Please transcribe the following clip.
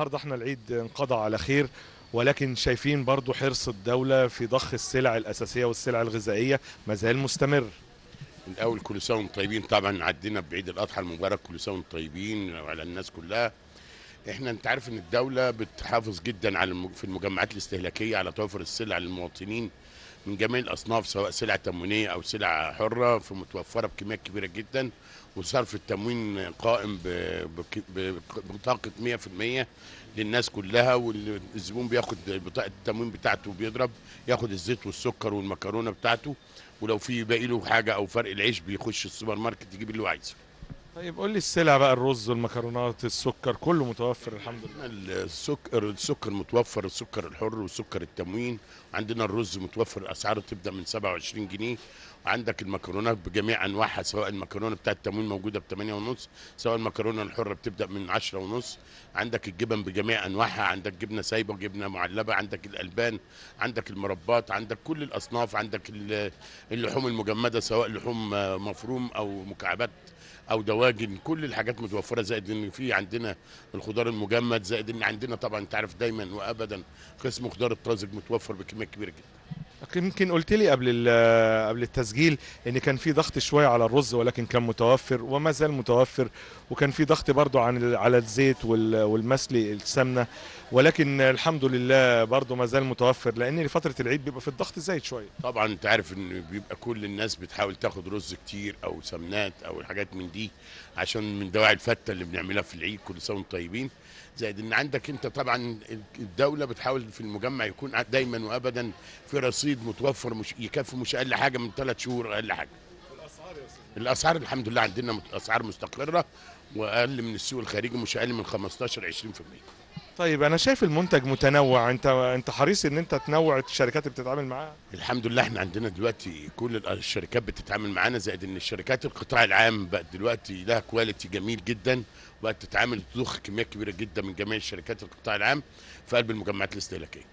النهارده احنا العيد انقضى على خير، ولكن شايفين برضو حرص الدولة في ضخ السلع الأساسية والسلع الغذائية ما زال مستمر. الاول كل سنه وانتم طيبين. طبعا عدينا بعيد الاضحى المبارك، كل سنه وانتم طيبين وعلى الناس كلها. انت عارف ان الدوله بتحافظ جدا على في المجمعات الاستهلاكيه على توفر السلع للمواطنين من جميع الاصناف، سواء سلع تموينيه او سلع حره، متوفره بكميات كبيره جدا. وصرف التموين قائم بطاقه 100% للناس كلها، والزبون بياخد بطاقه التموين بتاعته وبيضرب ياخد الزيت والسكر والمكرونه بتاعته، ولو في باقي له حاجه او فرق العيش بيخش السوبر ماركت يجيب اللي هو عايزه. طيب قول لي السلع بقى، الرز والمكرونات السكر كله متوفر الحمد لله. السكر متوفر، السكر الحر والسكر التموين. عندنا الرز متوفر، اسعاره تبدا من 27 جنيه. وعندك المكرونات بجميع انواعها، سواء المكرونه بتاعه التموين موجوده ب 8 ونص، سواء المكرونه الحره بتبدا من 10 ونص. عندك الجبن بجميع انواعها، عندك جبنه سايبه وجبنه معلبه، عندك الالبان، عندك المربات، عندك كل الاصناف، عندك اللحوم المجمده سواء لحوم مفروم او مكعبات او دواجن، كل الحاجات متوفره. زائد ان في عندنا الخضار المجمد، زائد ان عندنا طبعا انت عارف دايما وابدا قسم خضار الطازج متوفر بكميه كبيره جدا. لكن يمكن قلت لي قبل التسجيل ان كان في ضغط شويه على الرز، ولكن كان متوفر وما زال متوفر. وكان في ضغط برضو على الزيت والمسلي السمنه، ولكن الحمد لله برضو ما زال متوفر، لان فتره العيد بيبقى في الضغط زايد شويه. طبعا انت عارف ان بيبقى كل الناس بتحاول تاخد رز كتير او سمنات او الحاجات من دي، عشان من دواعي الفته اللي بنعملها في العيد، كل سنه وانتم طيبين. زائد ان عندك انت طبعا الدوله بتحاول في المجمع يكون دايما وابدا في رصيد متوفر، مش يكفي مش اقل حاجه من 3 شهور اقل حاجه. الاسعار الحمد لله عندنا اسعار مستقره، واقل من السوق الخارجي، مش اقل من 15 20%. طيب انا شايف المنتج متنوع، انت حريص ان انت تنوع الشركات اللي بتتعامل معاها. الحمد لله احنا عندنا دلوقتي كل الشركات بتتعامل معانا، زائد ان الشركات القطاع العام بقت دلوقتي لها كواليتي جميل جدا، وبقت تتعامل تضخ كميات كبيره جدا من جميع الشركات القطاع العام في قلب المجمعات الاستهلاكيه.